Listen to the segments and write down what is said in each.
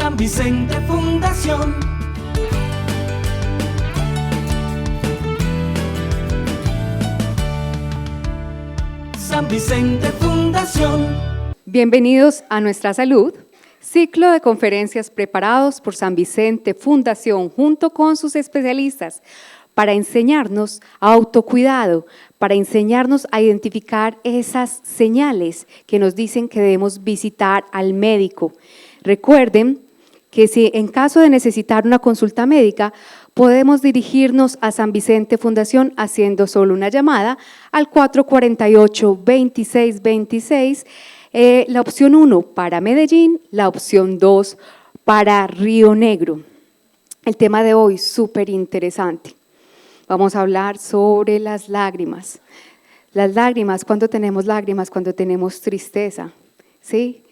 San Vicente Fundación. San Vicente Fundación. Bienvenidos a Nuestra Salud, ciclo de conferencias preparados por San Vicente Fundación junto con sus especialistas para enseñarnos a autocuidado, para enseñarnos a identificar esas señales que nos dicen que debemos visitar al médico. Recuerden que si en caso de necesitar una consulta médica, podemos dirigirnos a San Vicente Fundación haciendo solo una llamada al 448-2626, la opción 1 para Medellín, la opción 2 para Río Negro. El tema de hoy súper interesante. Vamos a hablar sobre las lágrimas. Las lágrimas, ¿cuándo tenemos lágrimas? Cuando tenemos tristeza, ¿sí?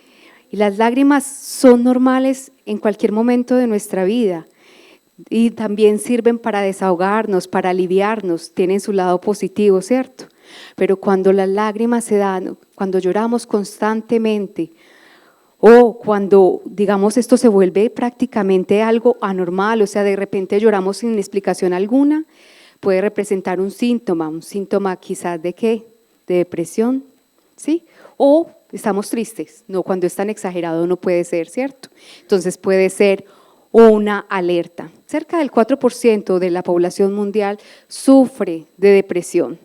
Y las lágrimas son normales en cualquier momento de nuestra vida y también sirven para desahogarnos, para aliviarnos, tienen su lado positivo, ¿cierto? Pero cuando las lágrimas se dan, cuando lloramos constantemente o cuando, digamos, esto se vuelve prácticamente algo anormal, o sea, de repente lloramos sin explicación alguna, puede representar un síntoma quizás de ¿qué? De depresión, ¿sí? O estamos tristes, no, cuando es tan exagerado no puede ser, ¿cierto? Entonces puede ser una alerta. Cerca del 4% de la población mundial sufre de depresión.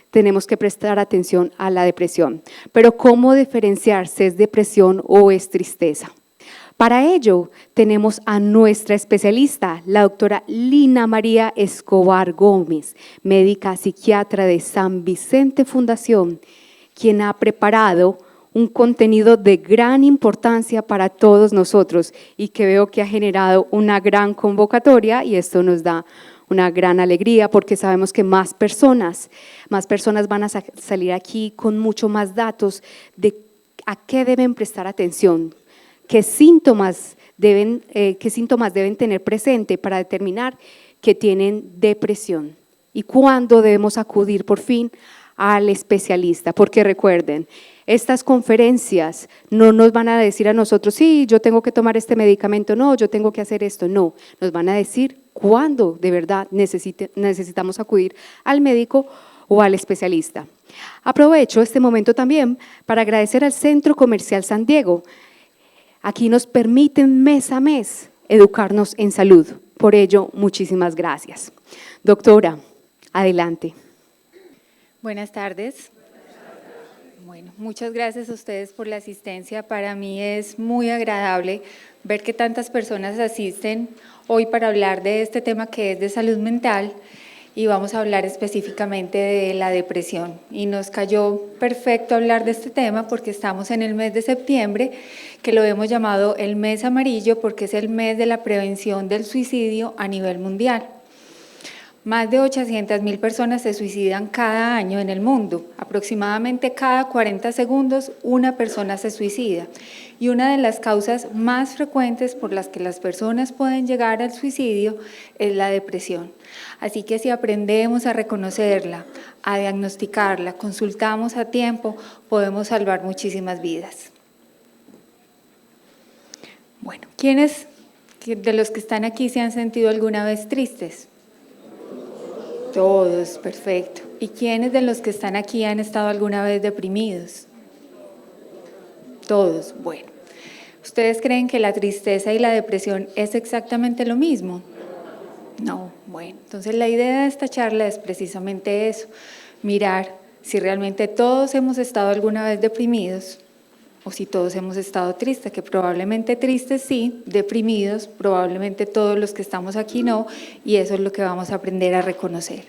Tenemos que prestar atención a la depresión. Pero ¿cómo diferenciar si es depresión o es tristeza? Para ello tenemos a nuestra especialista, la doctora Lina María Escobar Gómez, médica psiquiatra de San Vicente Fundación, quien ha preparado un contenido de gran importancia para todos nosotros y que veo que ha generado una gran convocatoria y esto nos da una gran alegría porque sabemos que más personas van a salir aquí con mucho más datos de a qué deben prestar atención, qué síntomas deben tener presente para determinar que tienen depresión y cuándo debemos acudir por fin al especialista, porque recuerden, estas conferencias no nos van a decir a nosotros, sí, yo tengo que tomar este medicamento, no, yo tengo que hacer esto, no, nos van a decir cuándo de verdad necesitamos acudir al médico o al especialista. Aprovecho este momento también para agradecer al Centro Comercial San Diego. Aquí nos permiten mes a mes educarnos en salud. Por ello, muchísimas gracias. Doctora, adelante. Buenas tardes. Bueno, muchas gracias a ustedes por la asistencia. Para mí es muy agradable ver que tantas personas asisten hoy para hablar de este tema que es de salud mental y vamos a hablar específicamente de la depresión. Y nos cayó perfecto hablar de este tema porque estamos en el mes de septiembre, que lo hemos llamado el mes amarillo porque es el mes de la prevención del suicidio a nivel mundial. Más de 800.000 personas se suicidan cada año en el mundo. Aproximadamente cada 40 segundos una persona se suicida. Y una de las causas más frecuentes por las que las personas pueden llegar al suicidio es la depresión. Así que si aprendemos a reconocerla, a diagnosticarla, consultamos a tiempo, podemos salvar muchísimas vidas. Bueno, ¿quiénes de los que están aquí se han sentido alguna vez tristes? Todos, perfecto. ¿Y quiénes de los que están aquí han estado alguna vez deprimidos? Todos, bueno. ¿Ustedes creen que la tristeza y la depresión es exactamente lo mismo? No, bueno. Entonces la idea de esta charla es precisamente eso, mirar si realmente todos hemos estado alguna vez deprimidos o si todos hemos estado tristes, que probablemente tristes sí, deprimidos, probablemente todos los que estamos aquí no, y eso es lo que vamos a aprender a reconocer.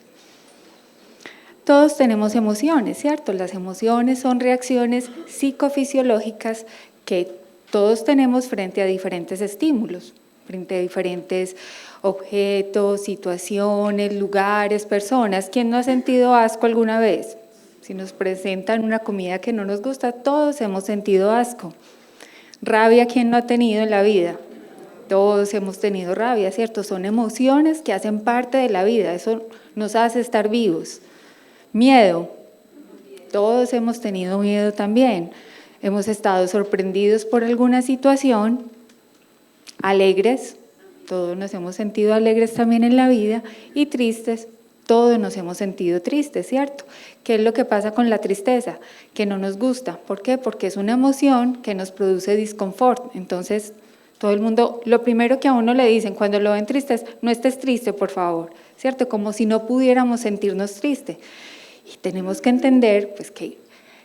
Todos tenemos emociones, ¿cierto? Las emociones son reacciones psicofisiológicas que todos tenemos frente a diferentes estímulos, frente a diferentes objetos, situaciones, lugares, personas. ¿Quién no ha sentido asco alguna vez? Si nos presentan una comida que no nos gusta, todos hemos sentido asco. Rabia, ¿quién no ha tenido en la vida? Todos hemos tenido rabia, ¿cierto? Son emociones que hacen parte de la vida, eso nos hace estar vivos. Miedo, todos hemos tenido miedo también. Hemos estado sorprendidos por alguna situación alegres, todos nos hemos sentido alegres también en la vida, y tristes, todos nos hemos sentido tristes, ¿cierto? ¿Qué es lo que pasa con la tristeza? Que no nos gusta. ¿Por qué? Porque es una emoción que nos produce disconfort. Entonces, todo el mundo, lo primero que a uno le dicen cuando lo ven triste es, no estés triste, por favor, ¿cierto? Como si no pudiéramos sentirnos tristes. Y tenemos que entender pues, que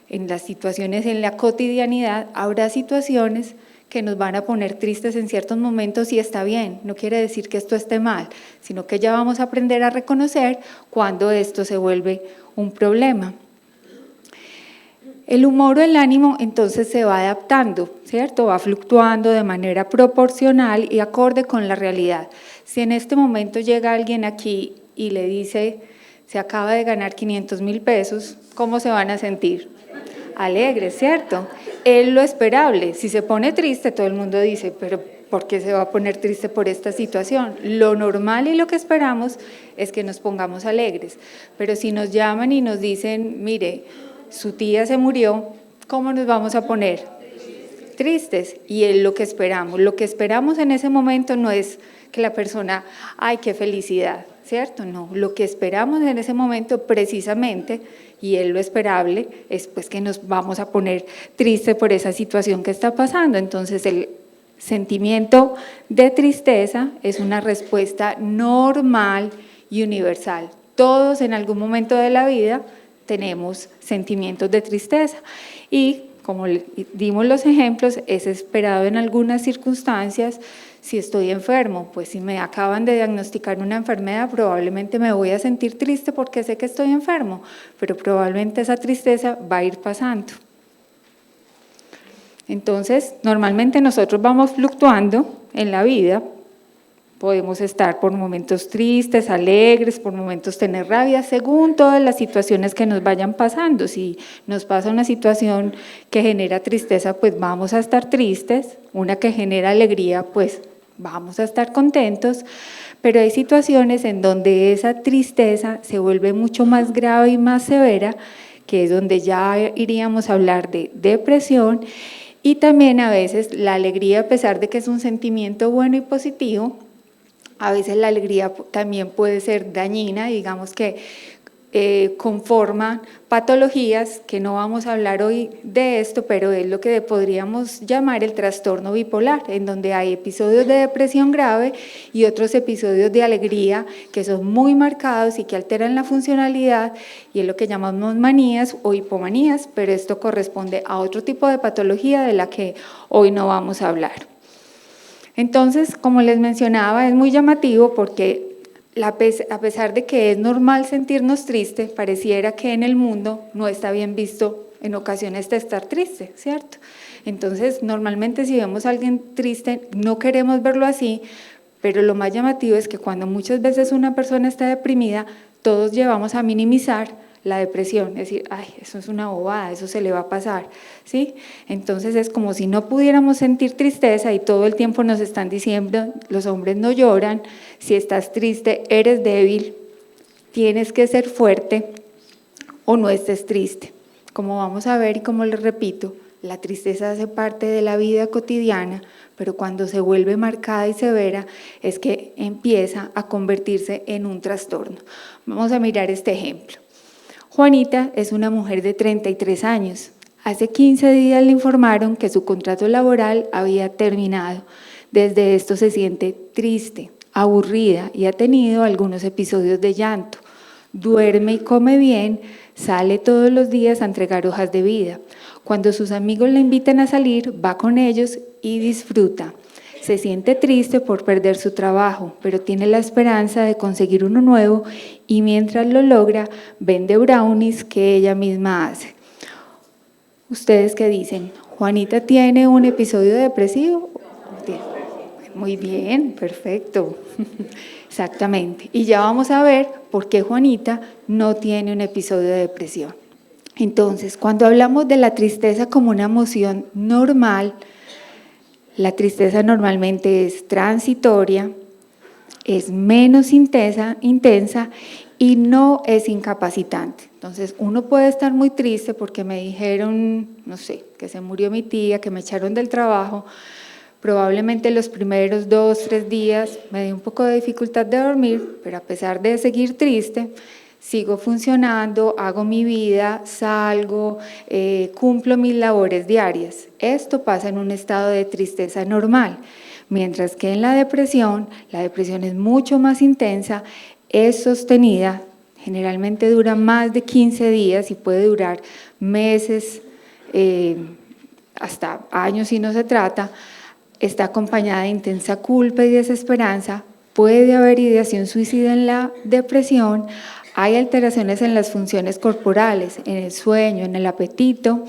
en las situaciones, en la cotidianidad, habrá situaciones que nos van a poner tristes en ciertos momentos y está bien, no quiere decir que esto esté mal, sino que ya vamos a aprender a reconocer cuando esto se vuelve un problema. El humor o el ánimo entonces se va adaptando, ¿cierto? Va fluctuando de manera proporcional y acorde con la realidad. Si en este momento llega alguien aquí y le dice, se acaba de ganar 500,000 pesos, ¿cómo se van a sentir? Alegres, ¿cierto? Es lo esperable. Si se pone triste, todo el mundo dice, pero ¿por qué se va a poner triste por esta situación? Lo normal y lo que esperamos es que nos pongamos alegres. Pero si nos llaman y nos dicen, mire, su tía se murió, ¿cómo nos vamos a poner? Tristes. Y es lo que esperamos. Lo que esperamos en ese momento no es que la persona, ¡ay, qué felicidad! ¿Cierto? No, lo que esperamos en ese momento precisamente, y es lo esperable, es pues que nos vamos a poner tristes por esa situación que está pasando. Entonces el sentimiento de tristeza es una respuesta normal y universal. Todos en algún momento de la vida tenemos sentimientos de tristeza y como dimos los ejemplos, es esperado en algunas circunstancias. Si estoy enfermo, pues si me acaban de diagnosticar una enfermedad, probablemente me voy a sentir triste porque sé que estoy enfermo, pero probablemente esa tristeza va a ir pasando. Entonces, normalmente nosotros vamos fluctuando en la vida. Podemos estar por momentos tristes, alegres, por momentos tener rabia, según todas las situaciones que nos vayan pasando. Si nos pasa una situación que genera tristeza, pues vamos a estar tristes. Una que genera alegría, pues vamos a estar contentos. Pero hay situaciones en donde esa tristeza se vuelve mucho más grave y más severa, que es donde ya iríamos a hablar de depresión. Y también a veces la alegría, a pesar de que es un sentimiento bueno y positivo, a veces la alegría también puede ser dañina, digamos que conforma patologías, que no vamos a hablar hoy de esto, pero es lo que podríamos llamar el trastorno bipolar, en donde hay episodios de depresión grave y otros episodios de alegría que son muy marcados y que alteran la funcionalidad, y es lo que llamamos manías o hipomanías, pero esto corresponde a otro tipo de patología de la que hoy no vamos a hablar. Entonces, como les mencionaba, es muy llamativo porque a pesar de que es normal sentirnos tristes, pareciera que en el mundo no está bien visto en ocasiones de estar triste, ¿cierto? Entonces, normalmente si vemos a alguien triste, no queremos verlo así, pero lo más llamativo es que cuando muchas veces una persona está deprimida, todos llevamos a minimizar la depresión, es decir, ay, eso es una bobada, eso se le va a pasar, ¿sí? Entonces es como si no pudiéramos sentir tristeza y todo el tiempo nos están diciendo, los hombres no lloran, si estás triste eres débil, tienes que ser fuerte o no estés triste. Como vamos a ver y como les repito, la tristeza hace parte de la vida cotidiana, pero cuando se vuelve marcada y severa es que empieza a convertirse en un trastorno. Vamos a mirar este ejemplo. Juanita es una mujer de 33 años. Hace 15 días le informaron que su contrato laboral había terminado. Desde esto se siente triste, aburrida y ha tenido algunos episodios de llanto. Duerme y come bien, sale todos los días a entregar hojas de vida. Cuando sus amigos la invitan a salir, va con ellos y disfruta. Se siente triste por perder su trabajo, pero tiene la esperanza de conseguir uno nuevo y mientras lo logra, vende brownies que ella misma hace. ¿Ustedes qué dicen? ¿Juanita tiene un episodio depresivo? Muy bien, perfecto. Exactamente. Y ya vamos a ver por qué Juanita no tiene un episodio de depresión. Entonces, cuando hablamos de la tristeza como una emoción normal, la tristeza normalmente es transitoria, es menos intensa y no es incapacitante. Entonces, uno puede estar muy triste porque me dijeron, no sé, que se murió mi tía, que me echaron del trabajo, Probablemente los primeros 2, 3 días me dio un poco de dificultad de dormir, pero a pesar de seguir triste, sigo funcionando, hago mi vida, salgo, cumplo mis labores diarias. Esto pasa en un estado de tristeza normal, mientras que en la depresión es mucho más intensa, es sostenida, generalmente dura más de 15 días y puede durar meses, hasta años si no se trata, está acompañada de intensa culpa y desesperanza, puede haber ideación suicida en la depresión, hay alteraciones en las funciones corporales, en el sueño, en el apetito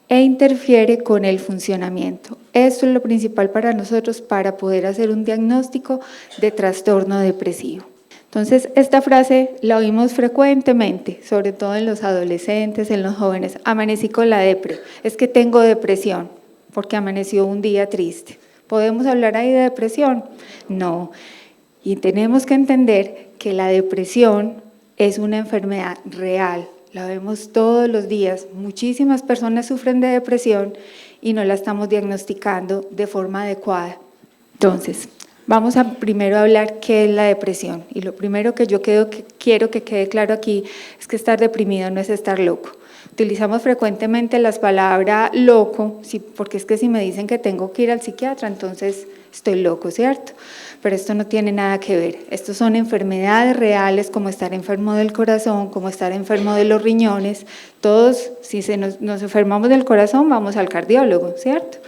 e interfiere con el funcionamiento. Esto es lo principal para nosotros para poder hacer un diagnóstico de trastorno depresivo. Entonces, esta frase la oímos frecuentemente, sobre todo en los adolescentes, en los jóvenes. Amanecí con la depre, es que tengo depresión, porque amaneció un día triste. ¿Podemos hablar ahí de depresión? No. Y tenemos que entender que la depresión es una enfermedad real, la vemos todos los días. Muchísimas personas sufren de depresión y no la estamos diagnosticando de forma adecuada. Entonces, vamos a primero hablar qué es la depresión. Y lo primero que yo quiero que quede claro aquí es que estar deprimido no es estar loco. Utilizamos frecuentemente las palabras loco, porque es que si me dicen que tengo que ir al psiquiatra, entonces estoy loco, ¿cierto? Pero esto no tiene nada que ver. Estos son enfermedades reales como estar enfermo del corazón, como estar enfermo de los riñones. Todos, si nos enfermamos del corazón, vamos al cardiólogo, ¿cierto?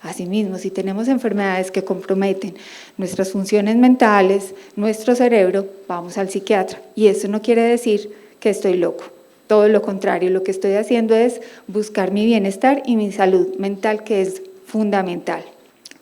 Asimismo, si tenemos enfermedades que comprometen nuestras funciones mentales, nuestro cerebro, vamos al psiquiatra. Y eso no quiere decir que estoy loco. Todo lo contrario, lo que estoy haciendo es buscar mi bienestar y mi salud mental, que es fundamental.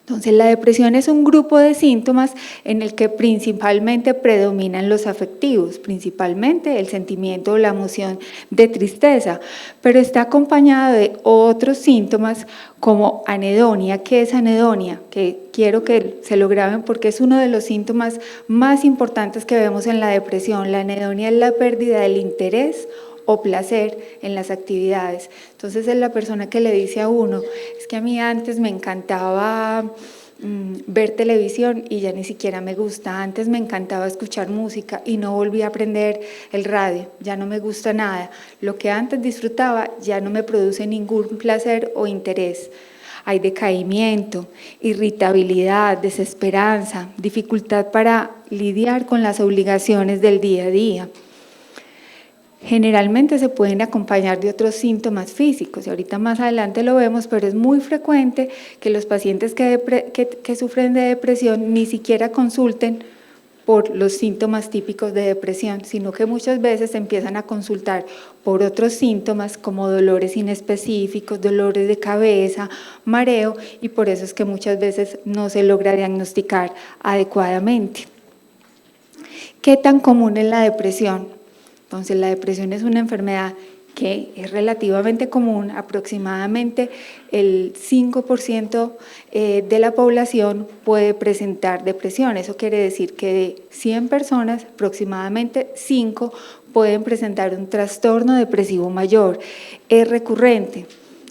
Entonces, la depresión es un grupo de síntomas en el que principalmente predominan los afectivos, principalmente el sentimiento o la emoción de tristeza, pero está acompañado de otros síntomas como anedonia. ¿Qué es anedonia? Que quiero que se lo graben porque es uno de los síntomas más importantes que vemos en la depresión. La anedonia es la pérdida del interés o placer en las actividades. Entonces es la persona que le dice a uno, es que a mí antes me encantaba ver televisión y ya ni siquiera me gusta, antes me encantaba escuchar música y no volví a aprender el radio, ya no me gusta nada, lo que antes disfrutaba ya no me produce ningún placer o interés. Hay decaimiento, irritabilidad, desesperanza, dificultad para lidiar con las obligaciones del día a día. Generalmente se pueden acompañar de otros síntomas físicos y ahorita más adelante lo vemos, pero es muy frecuente que los pacientes que sufren de depresión ni siquiera consulten por los síntomas típicos de depresión, sino que muchas veces empiezan a consultar por otros síntomas como dolores inespecíficos, dolores de cabeza, mareo, y por eso es que muchas veces no se logra diagnosticar adecuadamente. ¿Qué tan común es la depresión? Entonces, la depresión es una enfermedad que es relativamente común, aproximadamente el 5% de la población puede presentar depresión. Eso quiere decir que de 100 personas, aproximadamente 5 pueden presentar un trastorno depresivo mayor. Es recurrente.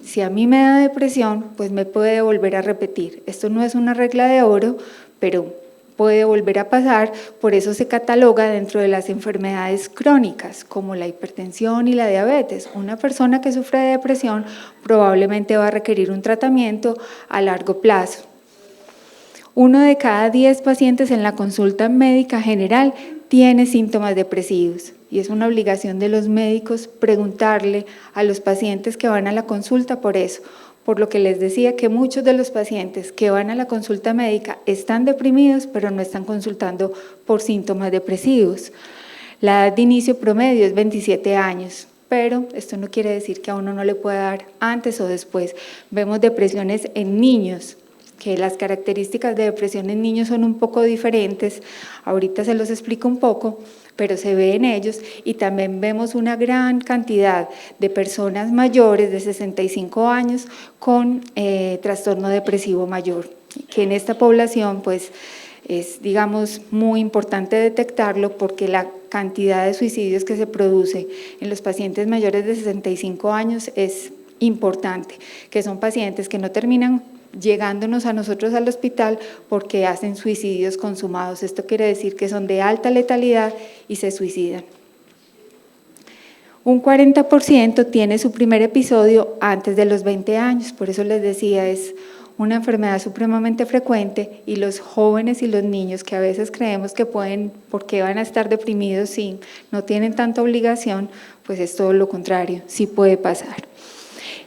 Si a mí me da depresión, pues me puede volver a repetir. Esto no es una regla de oro, pero puede volver a pasar, por eso se cataloga dentro de las enfermedades crónicas, como la hipertensión y la diabetes. Una persona que sufre de depresión probablemente va a requerir un tratamiento a largo plazo. 1 de cada 10 pacientes en la consulta médica general tiene síntomas depresivos y es una obligación de los médicos preguntarle a los pacientes que van a la consulta por eso. Por lo que les decía que muchos de los pacientes que van a la consulta médica están deprimidos, pero no están consultando por síntomas depresivos. La edad de inicio promedio es 27 años, pero esto no quiere decir que a uno no le pueda dar antes o después. Vemos depresiones en niños, que las características de depresión en niños son un poco diferentes. Ahorita se los explico un poco, pero se ve en ellos, y también vemos una gran cantidad de personas mayores de 65 años con trastorno depresivo mayor, que en esta población pues es, digamos, muy importante detectarlo porque la cantidad de suicidios que se produce en los pacientes mayores de 65 años es importante, que son pacientes que no terminan llegándonos a nosotros al hospital porque hacen suicidios consumados. Esto quiere decir que son de alta letalidad y se suicidan. Un 40% tiene su primer episodio antes de los 20 años, por eso les decía, es una enfermedad supremamente frecuente y los jóvenes y los niños que a veces creemos que pueden, porque van a estar deprimidos si no tienen tanta obligación, pues es todo lo contrario, sí puede pasar.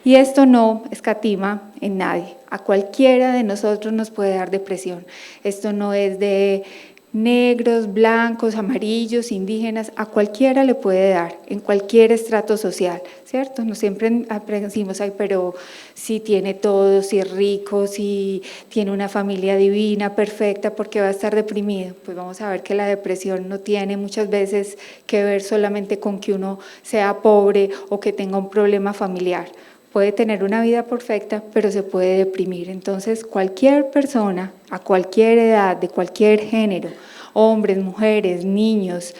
Y esto no escatima en nadie, a cualquiera de nosotros nos puede dar depresión. Esto no es de negros, blancos, amarillos, indígenas, a cualquiera le puede dar, en cualquier estrato social, ¿cierto? No siempre decimos, ay, pero si tiene todo, si es rico, si tiene una familia divina, perfecta, ¿por qué va a estar deprimido? Pues vamos a ver que la depresión no tiene muchas veces que ver solamente con que uno sea pobre o que tenga un problema familiar. Puede tener una vida perfecta, pero se puede deprimir. Entonces, cualquier persona, a cualquier edad, de cualquier género, hombres, mujeres, niños,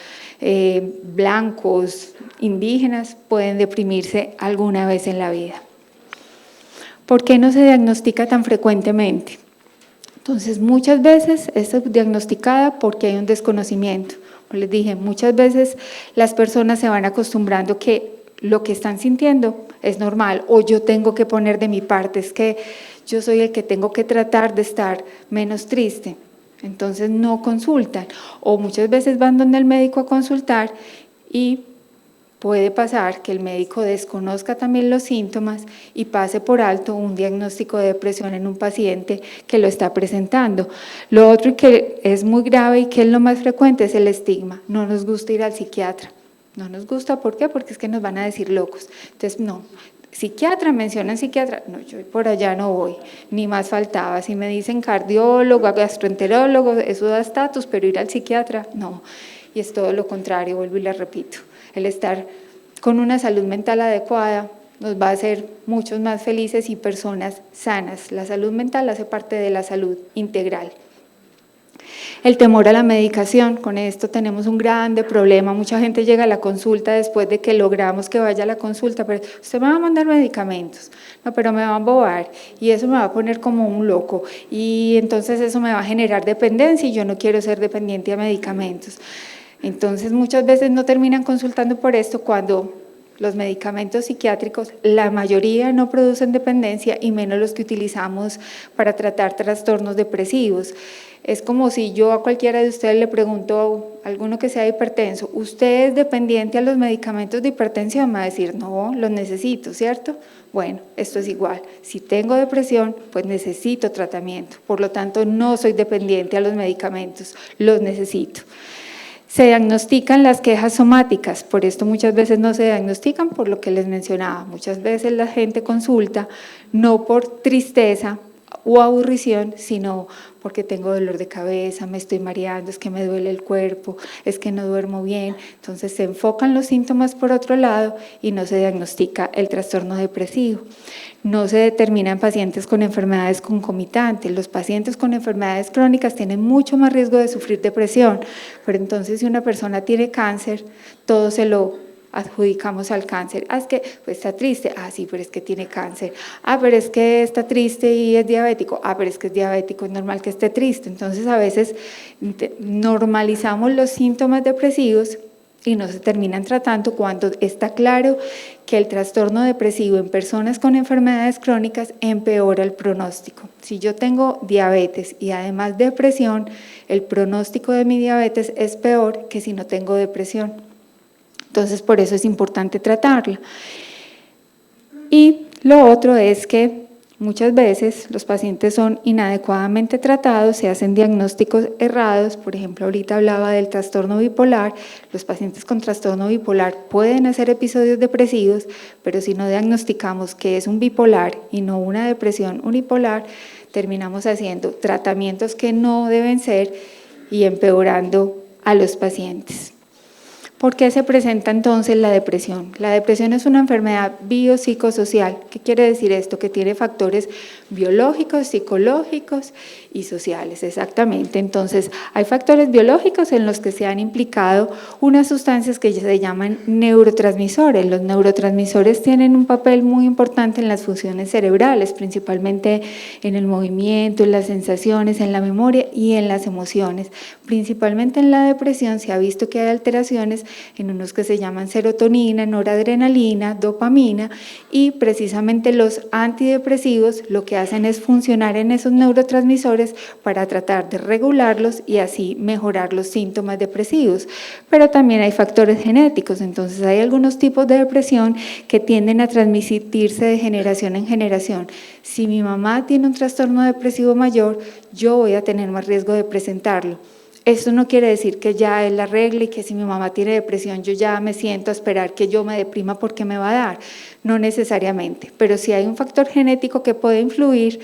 blancos, indígenas, pueden deprimirse alguna vez en la vida. ¿Por qué no se diagnostica tan frecuentemente? Entonces, muchas veces es diagnosticada porque hay un desconocimiento. Como les dije, muchas veces las personas se van acostumbrando que lo que están sintiendo es normal o yo tengo que poner de mi parte, es que yo soy el que tengo que tratar de estar menos triste, entonces no consultan o muchas veces van donde el médico a consultar y puede pasar que el médico desconozca también los síntomas y pase por alto un diagnóstico de depresión en un paciente que lo está presentando. Lo otro que es muy grave y que es lo más frecuente es el estigma, no nos gusta ir al psiquiatra. No nos gusta, ¿por qué? Porque es que nos van a decir locos. Entonces, no, psiquiatra, mencionan psiquiatra, no, yo por allá no voy, ni más faltaba. Si me dicen cardiólogo, gastroenterólogo, eso da estatus, pero ir al psiquiatra, no. Y es todo lo contrario, vuelvo y les repito. El estar con una salud mental adecuada nos va a hacer muchos más felices y personas sanas. La salud mental hace parte de la salud integral. El temor a la medicación, con esto tenemos un grande problema, mucha gente llega a la consulta después de que logramos que vaya a la consulta, pero usted me va a mandar medicamentos, no, pero me va a embobar y eso me va a poner como un loco y entonces eso me va a generar dependencia y yo no quiero ser dependiente a medicamentos. Entonces muchas veces no terminan consultando por esto cuando los medicamentos psiquiátricos, la mayoría no producen dependencia y menos los que utilizamos para tratar trastornos depresivos. Es como si yo a cualquiera de ustedes le pregunto, a alguno que sea hipertenso, ¿usted es dependiente a los medicamentos de hipertensión? Me va a decir, no, los necesito, ¿cierto? Bueno, esto es igual. Si tengo depresión, pues necesito tratamiento. Por lo tanto, no soy dependiente a los medicamentos, los necesito. Se diagnostican las quejas somáticas, por esto muchas veces no se diagnostican por lo que les mencionaba. Muchas veces la gente consulta no por tristeza o aburrición, sino porque tengo dolor de cabeza, me estoy mareando, es que me duele el cuerpo, es que no duermo bien. Entonces se enfocan los síntomas por otro lado y no se diagnostica el trastorno depresivo. No se determina en pacientes con enfermedades concomitantes. Los pacientes con enfermedades crónicas tienen mucho más riesgo de sufrir depresión, pero entonces si una persona tiene cáncer, todo se lo adjudicamos al cáncer. Es que pues, está triste, sí, pero es que tiene cáncer. Pero es que está triste y es diabético. Pero es que es diabético, es normal que esté triste. Entonces a veces normalizamos los síntomas depresivos y no se terminan tratando cuando está claro que el trastorno depresivo en personas con enfermedades crónicas empeora el pronóstico. Si yo tengo diabetes y además depresión, el pronóstico de mi diabetes es peor que si no tengo depresión. Entonces, por eso es importante tratarla. Y lo otro es que muchas veces los pacientes son inadecuadamente tratados, se hacen diagnósticos errados. Por ejemplo, ahorita hablaba del trastorno bipolar. Los pacientes con trastorno bipolar pueden hacer episodios depresivos, pero si no diagnosticamos que es un bipolar y no una depresión unipolar, terminamos haciendo tratamientos que no deben ser y empeorando a los pacientes. ¿Por qué se presenta entonces la depresión? La depresión es una enfermedad biopsicosocial. ¿Qué quiere decir esto? Que tiene factores biológicos, psicológicos y sociales, exactamente. Entonces, hay factores biológicos en los que se han implicado unas sustancias que se llaman neurotransmisores. Los neurotransmisores tienen un papel muy importante en las funciones cerebrales, principalmente en el movimiento, en las sensaciones, en la memoria y en las emociones. Principalmente en la depresión se ha visto que hay alteraciones en unos que se llaman serotonina, noradrenalina, dopamina, y precisamente los antidepresivos lo que hacen es funcionar en esos neurotransmisores para tratar de regularlos y así mejorar los síntomas depresivos. Pero también hay factores genéticos, entonces hay algunos tipos de depresión que tienden a transmitirse de generación en generación. Si mi mamá tiene un trastorno depresivo mayor, yo voy a tener más riesgo de presentarlo. Esto no quiere decir que ya es la regla y que si mi mamá tiene depresión yo ya me siento a esperar que yo me deprima porque me va a dar. No necesariamente, pero sí hay un factor genético que puede influir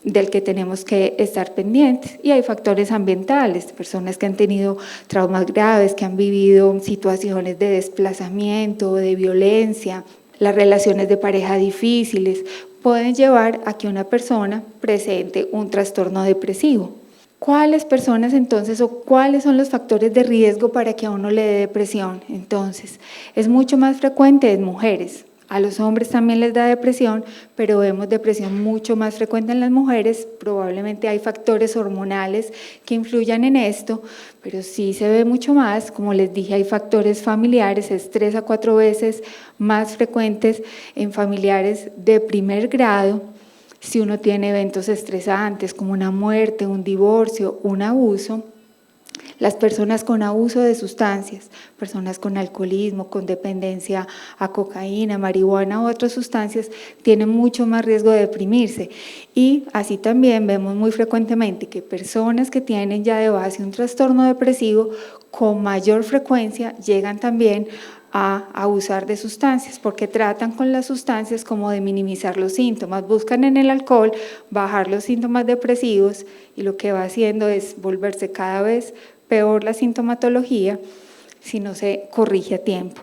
del que tenemos que estar pendientes. Y hay factores ambientales, personas que han tenido traumas graves, que han vivido situaciones de desplazamiento, de violencia, las relaciones de pareja difíciles, pueden llevar a que una persona presente un trastorno depresivo. ¿Cuáles personas entonces o cuáles son los factores de riesgo para que a uno le dé depresión? Entonces, es mucho más frecuente en mujeres. A los hombres también les da depresión, pero vemos depresión mucho más frecuente en las mujeres. Probablemente hay factores hormonales que influyan en esto, pero sí se ve mucho más. Como les dije, hay factores familiares, es 3 a 4 veces más frecuentes en familiares de primer grado. Si uno tiene eventos estresantes como una muerte, un divorcio, un abuso, las personas con abuso de sustancias, personas con alcoholismo, con dependencia a cocaína, marihuana u otras sustancias, tienen mucho más riesgo de deprimirse. Y así también vemos muy frecuentemente que personas que tienen ya de base un trastorno depresivo, con mayor frecuencia llegan también a abusar de sustancias, porque tratan con las sustancias como de minimizar los síntomas, buscan en el alcohol bajar los síntomas depresivos y lo que va haciendo es volverse cada vez peor la sintomatología si no se corrige a tiempo.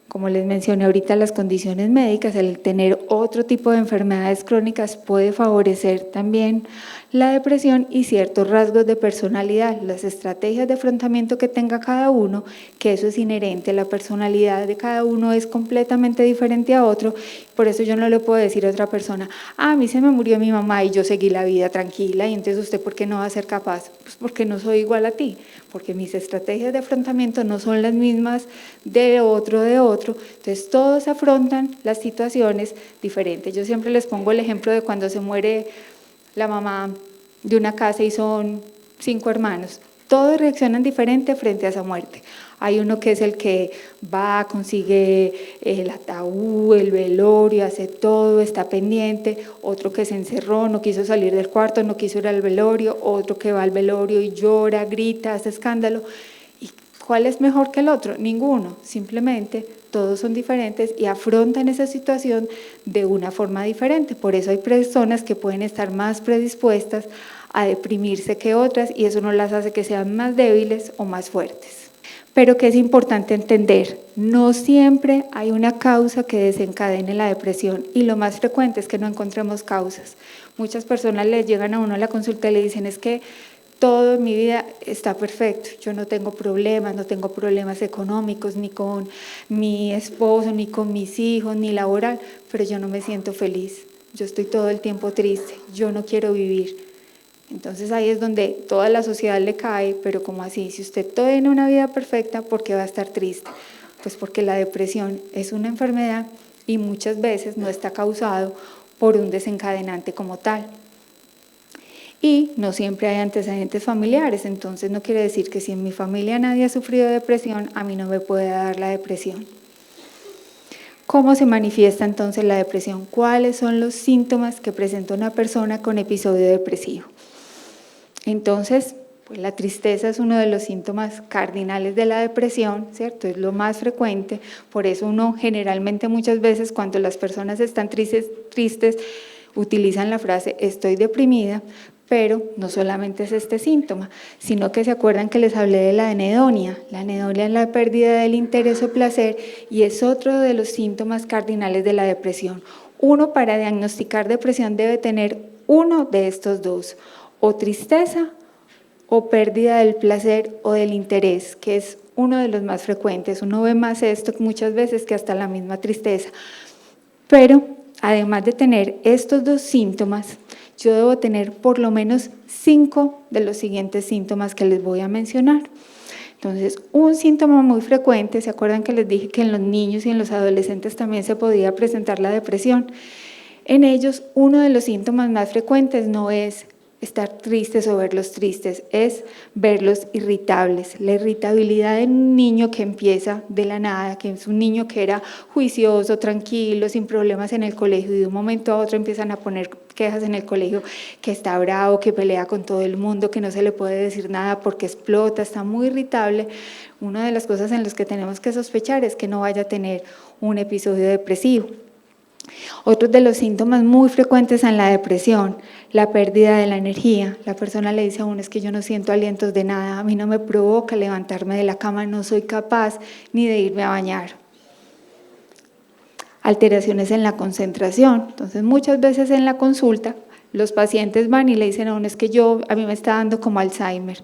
Como les mencioné ahorita, las condiciones médicas, el tener otro tipo de enfermedades crónicas puede favorecer también la depresión y ciertos rasgos de personalidad, las estrategias de afrontamiento que tenga cada uno, que eso es inherente, la personalidad de cada uno es completamente diferente a otro, por eso yo no le puedo decir a otra persona, a mí se me murió mi mamá y yo seguí la vida tranquila, y entonces usted ¿por qué no va a ser capaz? Pues porque no soy igual a ti, porque mis estrategias de afrontamiento no son las mismas de otro, entonces todos afrontan las situaciones diferentes. Yo siempre les pongo el ejemplo de cuando se muere la mamá de una casa y son 5 hermanos. Todos reaccionan diferente frente a esa muerte. Hay uno que es el que va, consigue el ataúd, el velorio, hace todo, está pendiente. Otro que se encerró, no quiso salir del cuarto, no quiso ir al velorio. Otro que va al velorio y llora, grita, hace escándalo. ¿Y cuál es mejor que el otro? Ninguno, simplemente todos son diferentes y afrontan esa situación de una forma diferente. Por eso hay personas que pueden estar más predispuestas a deprimirse que otras y eso no las hace que sean más débiles o más fuertes. Pero que es importante entender, no siempre hay una causa que desencadene la depresión y lo más frecuente es que no encontremos causas. Muchas personas les llegan a uno a la consulta y le dicen es que todo en mi vida está perfecto, yo no tengo problemas económicos, ni con mi esposo, ni con mis hijos, ni laboral, pero yo no me siento feliz, yo estoy todo el tiempo triste, yo no quiero vivir. Entonces ahí es donde toda la sociedad le cae, pero como así, si usted tiene una vida perfecta, ¿por qué va a estar triste? Pues porque la depresión es una enfermedad y muchas veces no está causado por un desencadenante como tal. Y no siempre hay antecedentes familiares, entonces no quiere decir que si en mi familia nadie ha sufrido depresión, a mí no me puede dar la depresión. ¿Cómo se manifiesta entonces la depresión? ¿Cuáles son los síntomas que presenta una persona con episodio depresivo? Entonces, pues la tristeza es uno de los síntomas cardinales de la depresión, ¿cierto? Es lo más frecuente, por eso uno generalmente muchas veces cuando las personas están tristes utilizan la frase estoy deprimida, Pero no solamente es este síntoma, sino que se acuerdan que les hablé de la anedonia. La anedonia es la pérdida del interés o placer y es otro de los síntomas cardinales de la depresión. Uno, para diagnosticar depresión debe tener uno de estos dos, o tristeza o pérdida del placer o del interés, que es uno de los más frecuentes. Uno ve más esto muchas veces que hasta la misma tristeza. Pero además de tener estos dos síntomas, yo debo tener por lo menos 5 de los siguientes síntomas que les voy a mencionar. Entonces, un síntoma muy frecuente, ¿se acuerdan que les dije que en los niños y en los adolescentes también se podía presentar la depresión? En ellos, uno de los síntomas más frecuentes no es estar tristes o verlos tristes, es verlos irritables. La irritabilidad de un niño que empieza de la nada, que es un niño que era juicioso, tranquilo, sin problemas en el colegio y de un momento a otro empiezan a poner quejas en el colegio, que está bravo, que pelea con todo el mundo, que no se le puede decir nada porque explota, está muy irritable. Una de las cosas en las que tenemos que sospechar es que no vaya a tener un episodio depresivo. Otro de los síntomas muy frecuentes en la depresión, la pérdida de la energía. La persona le dice a uno, es que yo no siento alientos de nada, a mí no me provoca levantarme de la cama, no soy capaz ni de irme a bañar. Alteraciones en la concentración. Entonces, muchas veces en la consulta, los pacientes van y le dicen a uno, es que a mí me está dando como Alzheimer.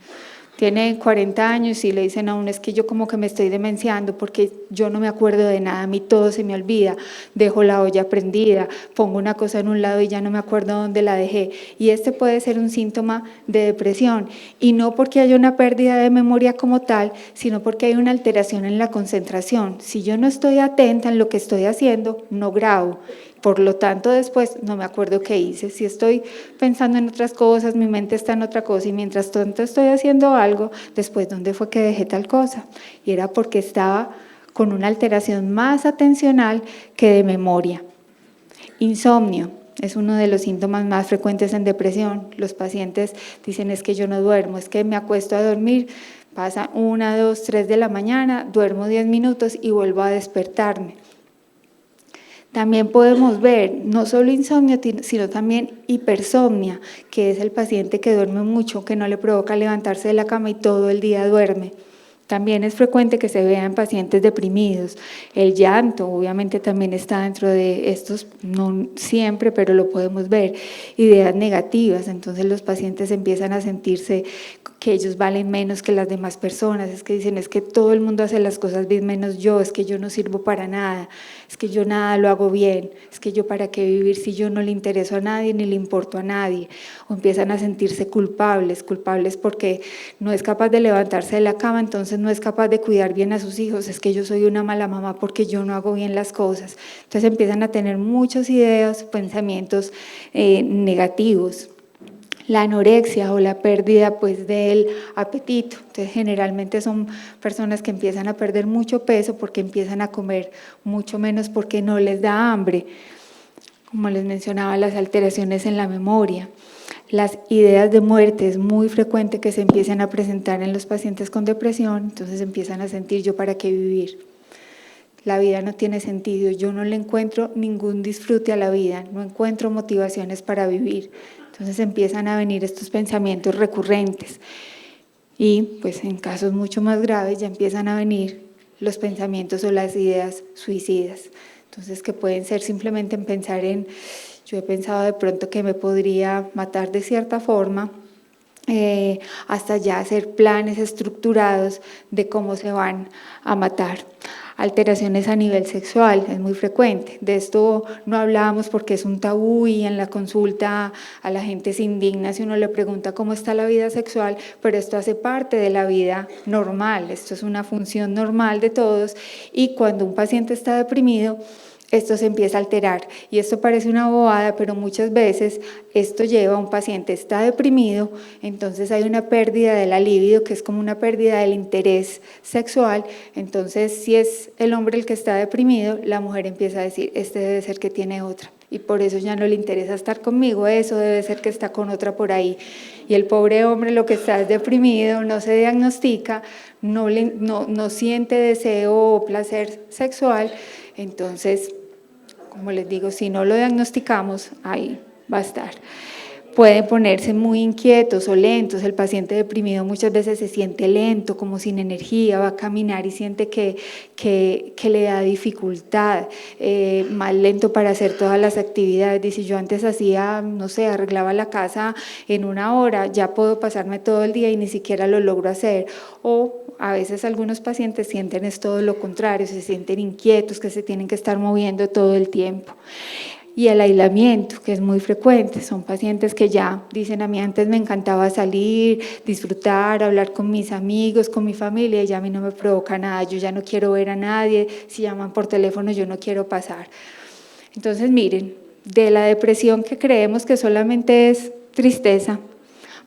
Tiene 40 años y le dicen a uno, es que yo como que me estoy demenciando porque yo no me acuerdo de nada, a mí todo se me olvida, dejo la olla prendida, pongo una cosa en un lado y ya no me acuerdo dónde la dejé. Y este puede ser un síntoma de depresión, y no porque haya una pérdida de memoria como tal, sino porque hay una alteración en la concentración. Si yo no estoy atenta en lo que estoy haciendo, no grabo. Por lo tanto, después no me acuerdo qué hice. Si estoy pensando en otras cosas, mi mente está en otra cosa y mientras tanto estoy haciendo algo, después, ¿dónde fue que dejé tal cosa? Y era porque estaba con una alteración más atencional que de memoria. Insomnio es uno de los síntomas más frecuentes en depresión. Los pacientes dicen, es que yo no duermo, es que me acuesto a dormir, pasa 1, 2, 3 de la mañana, duermo 10 minutos y vuelvo a despertarme. También podemos ver no solo insomnio, sino también hipersomnia, que es el paciente que duerme mucho, que no le provoca levantarse de la cama y todo el día duerme. También es frecuente que se vea en pacientes deprimidos. El llanto obviamente también está dentro de estos, no siempre, pero lo podemos ver. Ideas negativas, entonces los pacientes empiezan a sentirse que ellos valen menos que las demás personas, es que dicen, es que todo el mundo hace las cosas bien menos yo, es que yo no sirvo para nada, es que yo nada lo hago bien, es que yo para qué vivir si yo no le intereso a nadie ni le importo a nadie. O empiezan a sentirse culpables porque no es capaz de levantarse de la cama, entonces no es capaz de cuidar bien a sus hijos, es que yo soy una mala mamá porque yo no hago bien las cosas. Entonces empiezan a tener muchas ideas, pensamientos negativos. La anorexia o la pérdida pues del apetito. Entonces generalmente son personas que empiezan a perder mucho peso porque empiezan a comer mucho menos porque no les da hambre. Como les mencionaba, las alteraciones en la memoria. Las ideas de muerte, es muy frecuente que se empiecen a presentar en los pacientes con depresión, entonces empiezan a sentir, ¿yo para qué vivir? La vida no tiene sentido, yo no le encuentro ningún disfrute a la vida, no encuentro motivaciones para vivir. Entonces empiezan a venir estos pensamientos recurrentes y pues en casos mucho más graves ya empiezan a venir los pensamientos o las ideas suicidas. Entonces que pueden ser simplemente en pensar en, yo he pensado de pronto que me podría matar de cierta forma, hasta ya hacer planes estructurados de cómo se van a matar. Alteraciones a nivel sexual, es muy frecuente. De esto no hablábamos porque es un tabú y en la consulta a la gente se indigna si uno le pregunta cómo está la vida sexual, pero esto hace parte de la vida normal, esto es una función normal de todos y cuando un paciente está deprimido, esto se empieza a alterar y esto parece una bobada, pero muchas veces esto lleva a un paciente está deprimido, entonces hay una pérdida de la libido, que es como una pérdida del interés sexual, entonces si es el hombre el que está deprimido, la mujer empieza a decir, este debe ser que tiene otra y por eso ya no le interesa estar conmigo, eso debe ser que está con otra por ahí. Y el pobre hombre lo que está es deprimido, no se diagnostica, no siente deseo o placer sexual, entonces, como les digo, si no lo diagnosticamos, ahí va a estar. pueden ponerse muy inquietos o lentos. El paciente deprimido muchas veces se siente lento, como sin energía, va a caminar y siente que le da dificultad, más lento para hacer todas las actividades. Dice, yo antes hacía, no sé, arreglaba la casa en 1 hora, ya puedo pasarme todo el día y ni siquiera lo logro hacer. O a veces algunos pacientes sienten es todo lo contrario, se sienten inquietos, que se tienen que estar moviendo todo el tiempo. Y el aislamiento, que es muy frecuente, son pacientes que ya dicen, a mí antes me encantaba salir, disfrutar, hablar con mis amigos, con mi familia, y ya a mí no me provoca nada, yo ya no quiero ver a nadie, si llaman por teléfono yo no quiero pasar. Entonces miren, de la depresión que creemos que solamente es tristeza,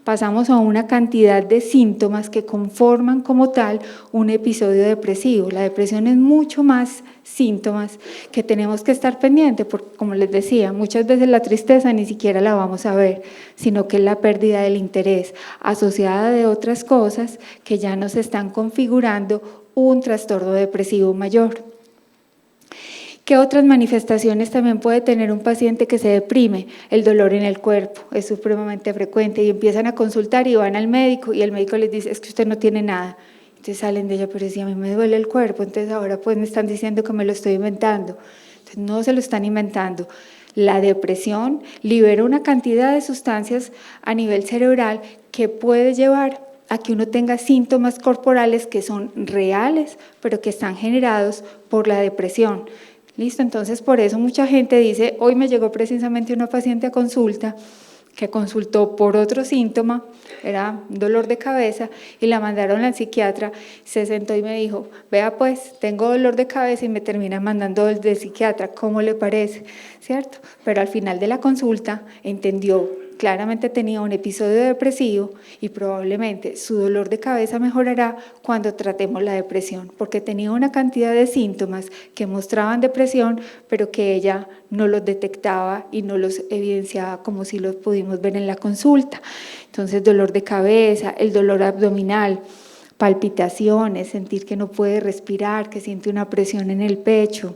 pasamos a una cantidad de síntomas que conforman como tal un episodio depresivo. La depresión es mucho más síntomas que tenemos que estar pendientes, porque como les decía, muchas veces la tristeza ni siquiera la vamos a ver, sino que es la pérdida del interés asociada de otras cosas que ya nos están configurando un trastorno depresivo mayor. ¿Qué otras manifestaciones también puede tener un paciente que se deprime? El dolor en el cuerpo es supremamente frecuente y empiezan a consultar y van al médico y el médico les dice, es que usted no tiene nada. Entonces salen de ella, pero si a mí me duele el cuerpo, entonces ahora pues me están diciendo que me lo estoy inventando. Entonces no se lo están inventando. La depresión libera una cantidad de sustancias a nivel cerebral que puede llevar a que uno tenga síntomas corporales que son reales, pero que están generados por la depresión. Listo, entonces por eso mucha gente dice, hoy me llegó precisamente una paciente a consulta que consultó por otro síntoma, era dolor de cabeza, y la mandaron al psiquiatra, se sentó y me dijo, vea pues, tengo dolor de cabeza y me termina mandando del psiquiatra, ¿cómo le parece? ¿Cierto? Pero al final de la consulta entendió, claramente tenía un episodio depresivo y probablemente su dolor de cabeza mejorará cuando tratemos la depresión, porque tenía una cantidad de síntomas que mostraban depresión, pero que ella no los detectaba y no los evidenciaba como si los pudimos ver en la consulta. Entonces, dolor de cabeza, el dolor abdominal, palpitaciones, sentir que no puede respirar, que siente una presión en el pecho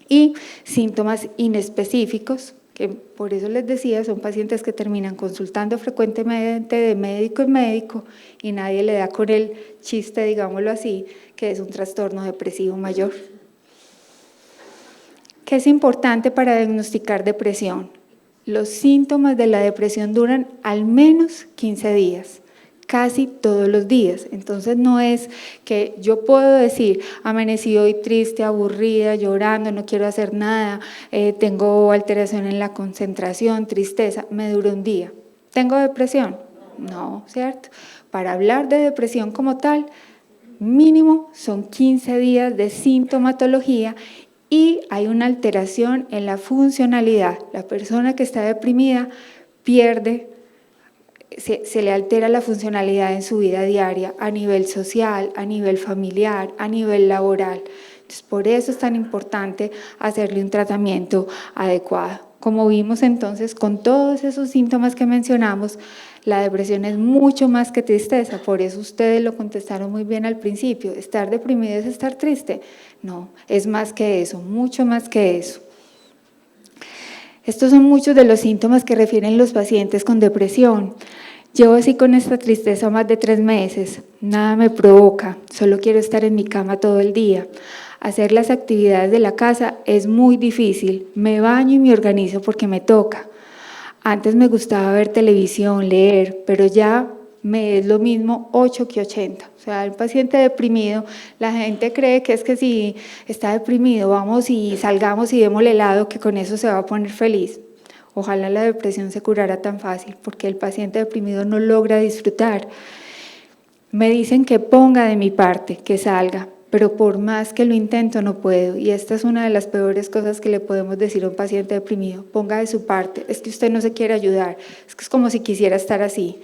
y síntomas inespecíficos, que por eso les decía, son pacientes que terminan consultando frecuentemente de médico en médico y nadie le da con el chiste, digámoslo así, que es un trastorno depresivo mayor. ¿Qué es importante para diagnosticar depresión? Los síntomas de la depresión duran al menos 15 días. Casi todos los días. Entonces no es que yo puedo decir, amanecí hoy triste, aburrida, llorando, no quiero hacer nada, tengo alteración en la concentración, tristeza, me dura un día. ¿Tengo depresión? No, ¿cierto? Para hablar de depresión como tal, mínimo son 15 días de sintomatología y hay una alteración en la funcionalidad. La persona que está deprimida pierde, se le altera la funcionalidad en su vida diaria, a nivel social, a nivel familiar, a nivel laboral. Entonces, por eso es tan importante hacerle un tratamiento adecuado. Como vimos entonces, con todos esos síntomas que mencionamos, la depresión es mucho más que tristeza, por eso ustedes lo contestaron muy bien al principio. ¿Estar deprimido es estar triste? No, es más que eso, mucho más que eso. Estos son muchos de los síntomas que refieren los pacientes con depresión. Llevo así con esta tristeza más de 3 meses, nada me provoca, solo quiero estar en mi cama todo el día. Hacer las actividades de la casa es muy difícil, me baño y me organizo porque me toca. Antes me gustaba ver televisión, leer, pero ya me es lo mismo 8 que 80. O sea, el paciente deprimido, la gente cree que es que si está deprimido, vamos y salgamos y démosle helado, que con eso se va a poner feliz. Ojalá la depresión se curara tan fácil, porque el paciente deprimido no logra disfrutar. Me dicen que ponga de mi parte, que salga, pero por más que lo intento no puedo. Y esta es una de las peores cosas que le podemos decir a un paciente deprimido. Ponga de su parte, es que usted no se quiere ayudar, es que es como si quisiera estar así.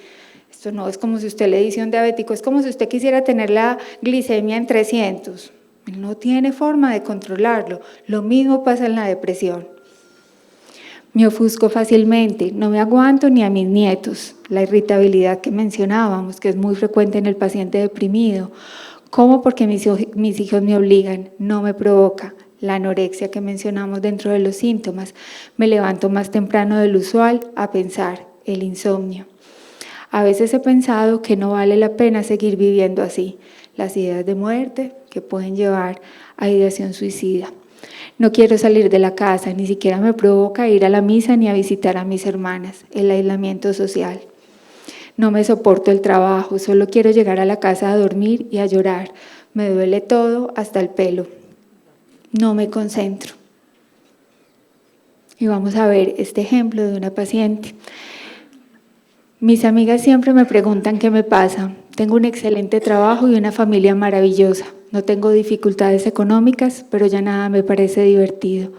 Esto no es como si usted le dice a un diabético, es como si usted quisiera tener la glicemia en 300. Él no tiene forma de controlarlo. Lo mismo pasa en la depresión. Me ofusco fácilmente, no me aguanto ni a mis nietos. La irritabilidad que mencionábamos, que es muy frecuente en el paciente deprimido. ¿Cómo? Porque mis hijos me obligan, no me provoca. La anorexia que mencionamos dentro de los síntomas. Me levanto más temprano del usual a pensar. el insomnio. A veces he pensado que no vale la pena seguir viviendo así, las ideas de muerte que pueden llevar a ideación suicida. No quiero salir de la casa, ni siquiera me provoca ir a la misa ni a visitar a mis hermanas, el aislamiento social. No me soporto el trabajo, solo quiero llegar a la casa a dormir y a llorar. Me duele todo, hasta el pelo. No me concentro. Y vamos a ver este ejemplo de una paciente. Mis amigas siempre me preguntan qué me pasa. Tengo un excelente trabajo y una familia maravillosa. No tengo dificultades económicas, pero ya nada me parece divertido.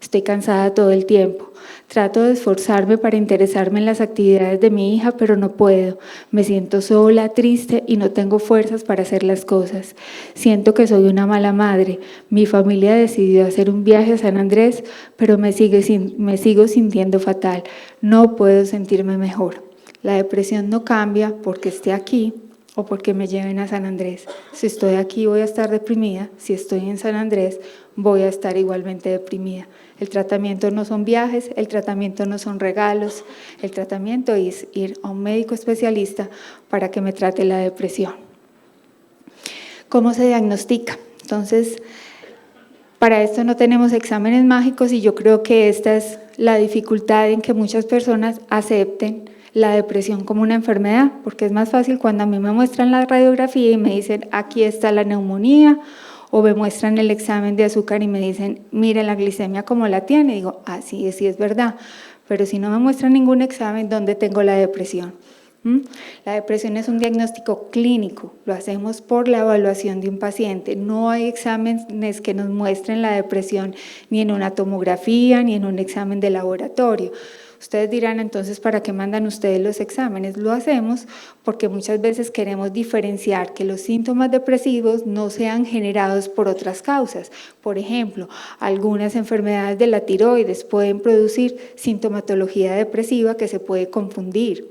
Estoy cansada todo el tiempo. Trato de esforzarme para interesarme en las actividades de mi hija, pero no puedo. Me siento sola, triste y no tengo fuerzas para hacer las cosas. Siento que soy una mala madre. Mi familia decidió hacer un viaje a San Andrés, pero me sigo sintiendo fatal. No puedo sentirme mejor. La depresión no cambia porque esté aquí o porque me lleven a San Andrés. Si estoy aquí voy a estar deprimida, si estoy en San Andrés voy a estar igualmente deprimida. El tratamiento no son viajes, el tratamiento no son regalos, el tratamiento es ir a un médico especialista para que me trate la depresión. ¿Cómo se diagnostica? Entonces, para esto no tenemos exámenes mágicos y yo creo que esta es la dificultad en que muchas personas acepten la depresión como una enfermedad, porque es más fácil cuando a mí me muestran la radiografía y me dicen aquí está la neumonía, o me muestran el examen de azúcar y me dicen mire la glicemia como la tiene, y digo sí es verdad, pero si no me muestran ningún examen, ¿dónde tengo la depresión? La depresión es un diagnóstico clínico, lo hacemos por la evaluación de un paciente, no hay exámenes que nos muestren la depresión ni en una tomografía ni en un examen de laboratorio. Ustedes dirán, entonces, ¿para qué mandan ustedes los exámenes? Lo hacemos porque muchas veces queremos diferenciar que los síntomas depresivos no sean generados por otras causas. Por ejemplo, algunas enfermedades de la tiroides pueden producir sintomatología depresiva que se puede confundir,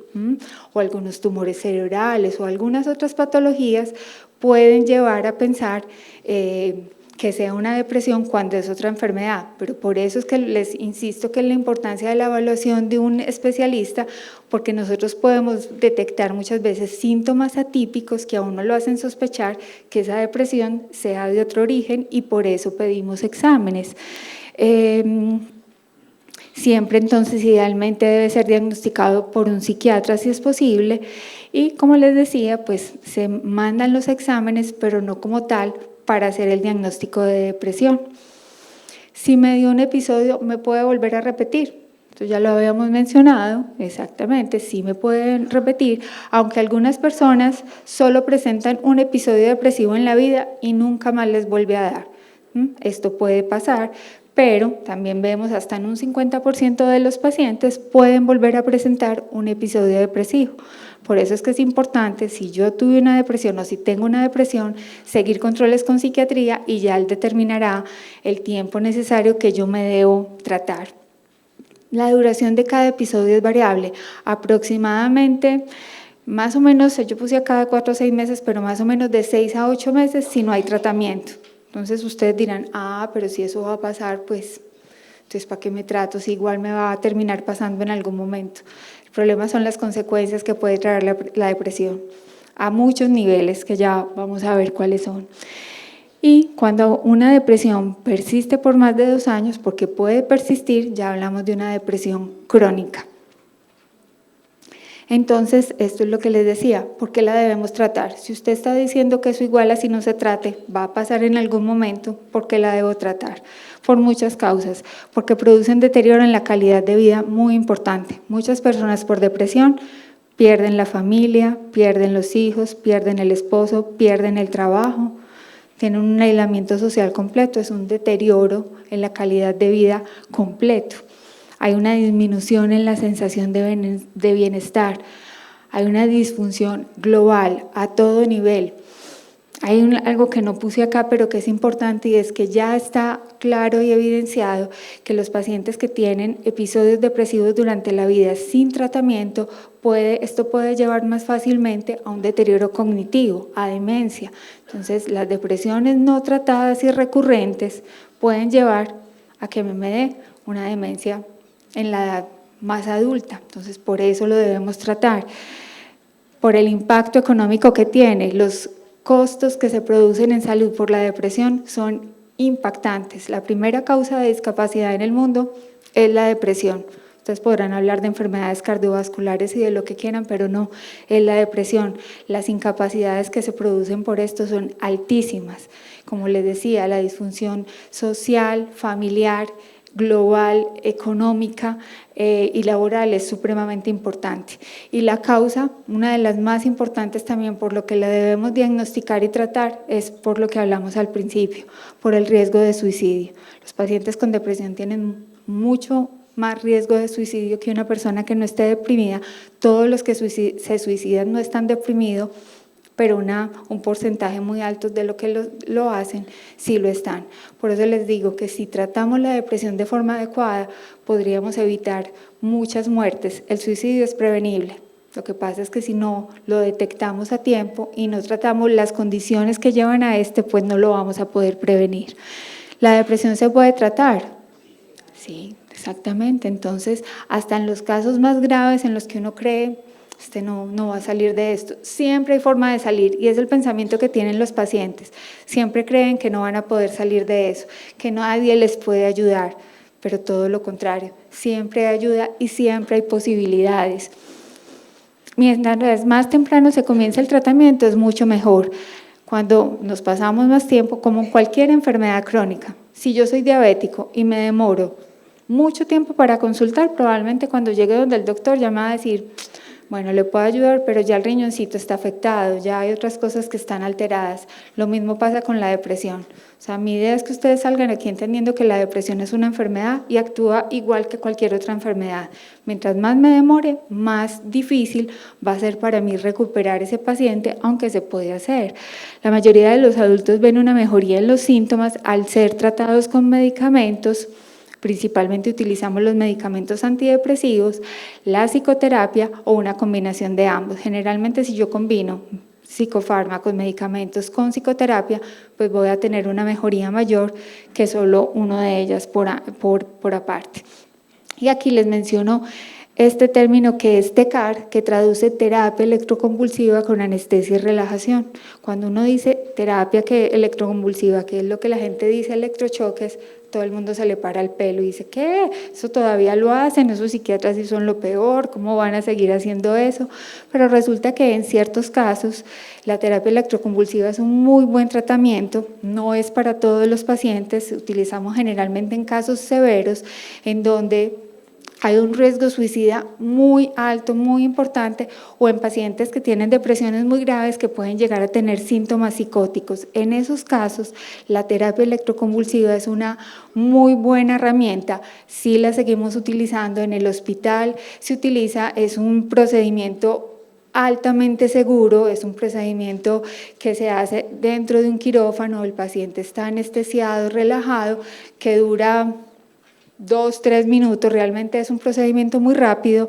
o algunos tumores cerebrales o algunas otras patologías pueden llevar a pensar que sea una depresión cuando es otra enfermedad, pero por eso es que les insisto que es la importancia de la evaluación de un especialista, porque nosotros podemos detectar muchas veces síntomas atípicos que a uno lo hacen sospechar que esa depresión sea de otro origen y por eso pedimos exámenes. Siempre entonces idealmente debe ser diagnosticado por un psiquiatra si es posible y como les decía, pues se mandan los exámenes, pero no como tal para hacer el diagnóstico de depresión. Si me dio un episodio, ¿me puede volver a repetir? Entonces ya lo habíamos mencionado, exactamente, sí me pueden repetir, aunque algunas personas solo presentan un episodio depresivo en la vida y nunca más les vuelve a dar. Esto puede pasar, pero también vemos hasta en un 50% de los pacientes pueden volver a presentar un episodio depresivo. Por eso es que es importante, si yo tuve una depresión o si tengo una depresión, seguir controles con psiquiatría y ya él determinará el tiempo necesario que yo me debo tratar. La duración de cada episodio es variable, aproximadamente, más o menos, yo puse a cada 4 o 6 meses, pero más o menos de 6 a 8 meses si no hay tratamiento. Entonces ustedes dirán, pero si eso va a pasar, pues, entonces ¿para qué me trato? Si igual me va a terminar pasando en algún momento. El problema son las consecuencias que puede traer la depresión a muchos niveles, que ya vamos a ver cuáles son. Y cuando una depresión persiste por más de 2 años, porque puede persistir, ya hablamos de una depresión crónica. Entonces, esto es lo que les decía, ¿por qué la debemos tratar? Si usted está diciendo que eso igual así no se trate, va a pasar en algún momento, ¿por qué la debo tratar? Por muchas causas, porque producen deterioro en la calidad de vida muy importante. Muchas personas por depresión pierden la familia, pierden los hijos, pierden el esposo, pierden el trabajo, tienen un aislamiento social completo, es un deterioro en la calidad de vida completo. Hay una disminución en la sensación de bienestar, hay una disfunción global a todo nivel. Hay algo que no puse acá, pero que es importante y es que ya está claro y evidenciado que los pacientes que tienen episodios depresivos durante la vida sin tratamiento, esto puede llevar más fácilmente a un deterioro cognitivo, a demencia. Entonces, las depresiones no tratadas y recurrentes pueden llevar a que me dé una demencia en la edad más adulta, entonces por eso lo debemos tratar, por el impacto económico que tiene. Los costos que se producen en salud por la depresión son impactantes. La primera causa de discapacidad en el mundo es la depresión. Ustedes podrán hablar de enfermedades cardiovasculares y de lo que quieran, pero no, es la depresión. Las incapacidades que se producen por esto son altísimas. Como les decía, la disfunción social, familiar, global, económica y laboral es supremamente importante. Y la causa, una de las más importantes también por lo que la debemos diagnosticar y tratar, es por lo que hablamos al principio, por el riesgo de suicidio. Los pacientes con depresión tienen mucho más riesgo de suicidio que una persona que no esté deprimida. Todos los que se suicidan no están deprimidos, pero un porcentaje muy alto de lo que lo hacen sí lo están. Por eso les digo que si tratamos la depresión de forma adecuada, podríamos evitar muchas muertes. El suicidio es prevenible. Lo que pasa es que si no lo detectamos a tiempo y no tratamos las condiciones que llevan a pues no lo vamos a poder prevenir. ¿La depresión se puede tratar? Sí, exactamente. Entonces, hasta en los casos más graves en los que uno cree no va a salir de esto, siempre hay forma de salir, y es el pensamiento que tienen los pacientes. Siempre creen que no van a poder salir de eso, que nadie les puede ayudar, pero todo lo contrario, siempre hay ayuda y siempre hay posibilidades. Mientras más temprano se comienza el tratamiento es mucho mejor. Cuando nos pasamos más tiempo, como en cualquier enfermedad crónica, si yo soy diabético y me demoro mucho tiempo para consultar, probablemente cuando llegue donde el doctor ya me va a decir, bueno, le puedo ayudar, pero ya el riñoncito está afectado, ya hay otras cosas que están alteradas. Lo mismo pasa con la depresión. O sea, mi idea es que ustedes salgan aquí entendiendo que la depresión es una enfermedad y actúa igual que cualquier otra enfermedad. Mientras más me demore, más difícil va a ser para mí recuperar ese paciente, aunque se puede hacer. La mayoría de los adultos ven una mejoría en los síntomas al ser tratados con medicamentos. Principalmente utilizamos los medicamentos antidepresivos, la psicoterapia o una combinación de ambos. Generalmente si yo combino psicofármacos, medicamentos con psicoterapia, pues voy a tener una mejoría mayor que solo uno de ellas por aparte. Y aquí les menciono este término que es TECAR, que traduce terapia electroconvulsiva con anestesia y relajación. Cuando uno dice terapia electroconvulsiva, que es lo que la gente dice electrochoques, todo el mundo se le para el pelo y dice, ¿qué? Eso todavía lo hacen, esos psiquiatras sí son lo peor, ¿cómo van a seguir haciendo eso? Pero resulta que en ciertos casos la terapia electroconvulsiva es un muy buen tratamiento, no es para todos los pacientes, utilizamos generalmente en casos severos en donde hay un riesgo suicida muy alto, muy importante, o en pacientes que tienen depresiones muy graves que pueden llegar a tener síntomas psicóticos. En esos casos, la terapia electroconvulsiva es una muy buena herramienta. Si la seguimos utilizando en el hospital, se utiliza, es un procedimiento altamente seguro, es un procedimiento que se hace dentro de un quirófano, el paciente está anestesiado, relajado, que dura 2-3 minutos, realmente es un procedimiento muy rápido,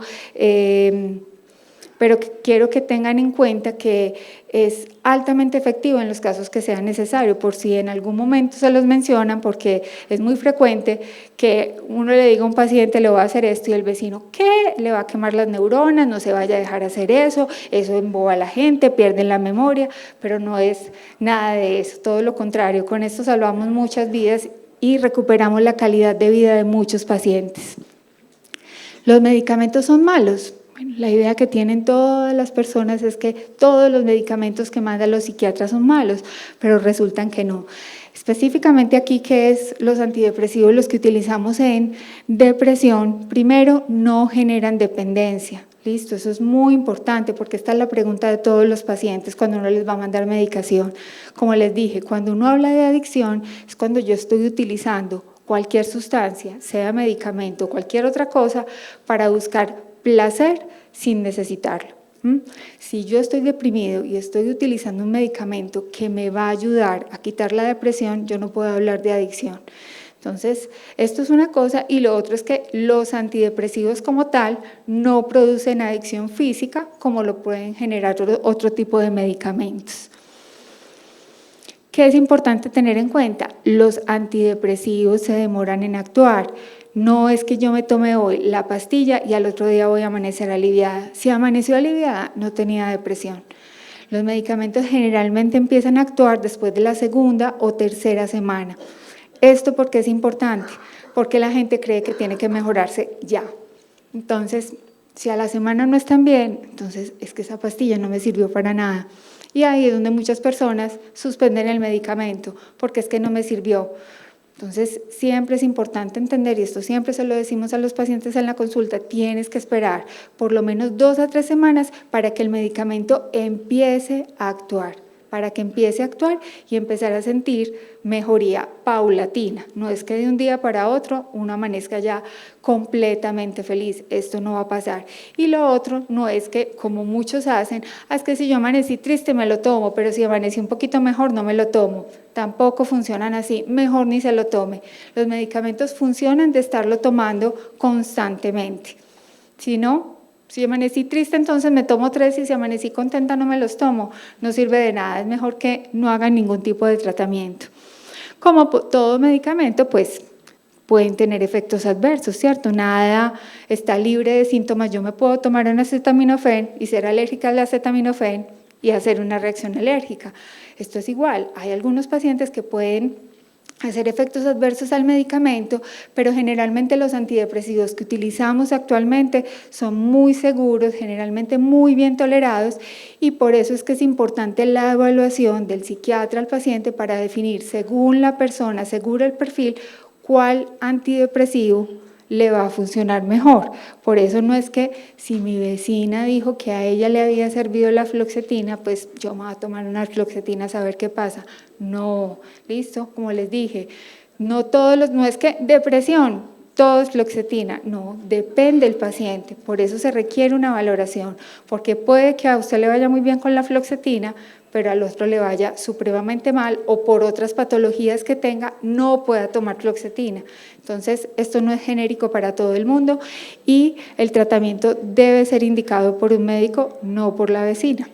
pero quiero que tengan en cuenta que es altamente efectivo en los casos que sea necesario, por si en algún momento se los mencionan, porque es muy frecuente que uno le diga a un paciente, le voy a hacer esto, y el vecino, ¿qué? Le va a quemar las neuronas, no se vaya a dejar hacer eso emboba a la gente, pierden la memoria, pero no es nada de eso, todo lo contrario, con esto salvamos muchas vidas y recuperamos la calidad de vida de muchos pacientes. ¿Los medicamentos son malos? Bueno, la idea que tienen todas las personas es que todos los medicamentos que mandan los psiquiatras son malos, pero resultan que no. Específicamente aquí, que es los antidepresivos, los que utilizamos en depresión, primero, no generan dependencia. Listo, eso es muy importante porque esta es la pregunta de todos los pacientes cuando uno les va a mandar medicación. Como les dije, cuando uno habla de adicción es cuando yo estoy utilizando cualquier sustancia, sea medicamento o cualquier otra cosa, para buscar placer sin necesitarlo. Si yo estoy deprimido y estoy utilizando un medicamento que me va a ayudar a quitar la depresión, yo no puedo hablar de adicción. Entonces, esto es una cosa, y lo otro es que los antidepresivos como tal no producen adicción física como lo pueden generar otro tipo de medicamentos. ¿Qué es importante tener en cuenta? Los antidepresivos se demoran en actuar. No es que yo me tome hoy la pastilla y al otro día voy a amanecer aliviada. Si amaneció aliviada, no tenía depresión. Los medicamentos generalmente empiezan a actuar después de la segunda o tercera semana. ¿Esto por qué es importante? Porque la gente cree que tiene que mejorarse ya. Entonces, si a la semana no están bien, entonces es que esa pastilla no me sirvió para nada. Y ahí es donde muchas personas suspenden el medicamento, porque es que no me sirvió. Entonces, siempre es importante entender, y esto siempre se lo decimos a los pacientes en la consulta, tienes que esperar por lo menos 2 a 3 semanas para que el medicamento empiece a actuar, y empezar a sentir mejoría paulatina. No es que de un día para otro uno amanezca ya completamente feliz, esto no va a pasar. Y lo otro no es que, como muchos hacen, es que si yo amanecí triste me lo tomo, pero si amanecí un poquito mejor no me lo tomo. Tampoco funcionan así, mejor ni se lo tome. Los medicamentos funcionan de estarlo tomando constantemente. Si no, si amanecí triste, entonces me tomo 3 y si amanecí contenta no me los tomo. No sirve de nada, es mejor que no hagan ningún tipo de tratamiento. Como todo medicamento, pues pueden tener efectos adversos, ¿cierto? Nada está libre de síntomas. Yo me puedo tomar un acetaminofén y ser alérgica al acetaminofén y hacer una reacción alérgica. Esto es igual. Hay algunos pacientes que pueden hacer efectos adversos al medicamento, pero generalmente los antidepresivos que utilizamos actualmente son muy seguros, generalmente muy bien tolerados, y por eso es que es importante la evaluación del psiquiatra al paciente para definir, según la persona, según el perfil, cuál antidepresivo le va a funcionar mejor. Por eso no es que si mi vecina dijo que a ella le había servido la fluoxetina, pues yo me voy a tomar una fluoxetina a saber qué pasa. No, listo, como les dije, no es que depresión, todo es fluoxetina. No, depende del paciente. Por eso se requiere una valoración, porque puede que a usted le vaya muy bien con la fluoxetina, pero al otro le vaya supremamente mal o por otras patologías que tenga no pueda tomar fluoxetina. Entonces, esto no es genérico para todo el mundo y el tratamiento debe ser indicado por un médico, no por la vecina.